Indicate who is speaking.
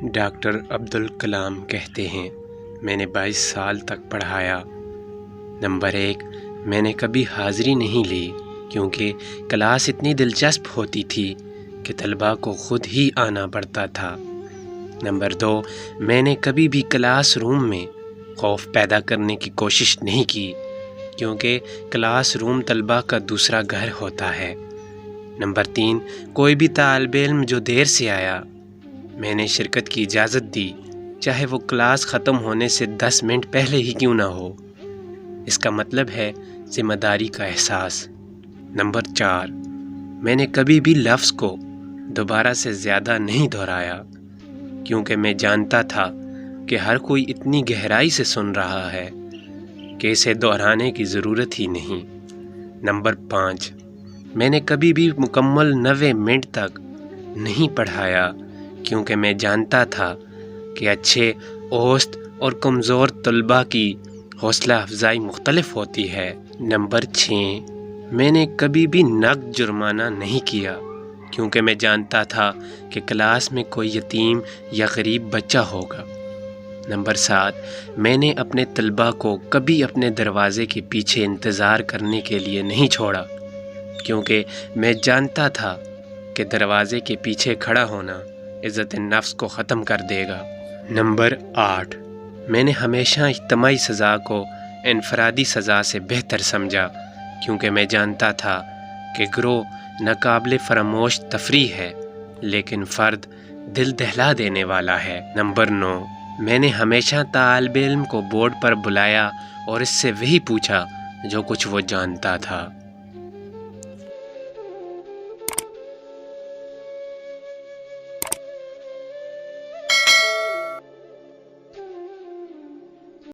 Speaker 1: Doctor Abdul Kalam کہتے ہیں، میں نے 22 سال تک پڑھایا۔ نمبر 1، میں نے کبھی حاضری نہیں لی کیونکہ کلاس اتنی دلچسپ ہوتی تھی کہ طلباء کو خود ہی آنا پڑتا تھا۔ نمبر 2، میں نے کبھی بھی کلاس روم میں خوف پیدا کرنے کی کوشش نہیں کی کیونکہ کلاس روم طلباء کا دوسرا گھر ہوتا ہے۔ نمبر 3، کوئی بھی طالب علم جو دیر سے آیا، میں نے شرکت کی اجازت دی، چاہے وہ کلاس ختم ہونے سے 10 منٹ پہلے ہی کیوں نہ ہو۔ اس کا مطلب ہے ذمہ داری کا احساس۔ نمبر 4، میں نے کبھی بھی لفظ کو دوبارہ سے زیادہ نہیں دہرایا کیونکہ میں جانتا تھا کہ ہر کوئی اتنی گہرائی سے سن رہا ہے کہ اسے دہرانے کی ضرورت ہی نہیں۔ نمبر 5، میں نے کبھی بھی مکمل 90 منٹ تک نہیں پڑھایا کیونکہ میں جانتا تھا کہ اچھے، اوسط اور کمزور طلباء کی حوصلہ افزائی مختلف ہوتی ہے۔ نمبر 6، میں نے کبھی بھی نقد جرمانہ نہیں کیا کیونکہ میں جانتا تھا کہ کلاس میں کوئی یتیم یا غریب بچہ ہوگا۔ نمبر 7، میں نے اپنے طلباء کو کبھی اپنے دروازے کے پیچھے انتظار کرنے کے لیے نہیں چھوڑا کیونکہ میں جانتا تھا کہ دروازے کے پیچھے کھڑا ہونا عزت نفس کو ختم کر دے گا۔ نمبر 8، میں نے ہمیشہ اجتماعی سزا کو انفرادی سزا سے بہتر سمجھا کیونکہ میں جانتا تھا کہ گروہ ناقابل فراموش تفریح ہے لیکن فرد دل دہلا دینے والا ہے۔ نمبر 9، میں نے ہمیشہ طالب علم کو بورڈ پر بلایا اور اس سے وہی پوچھا جو کچھ وہ جانتا تھا۔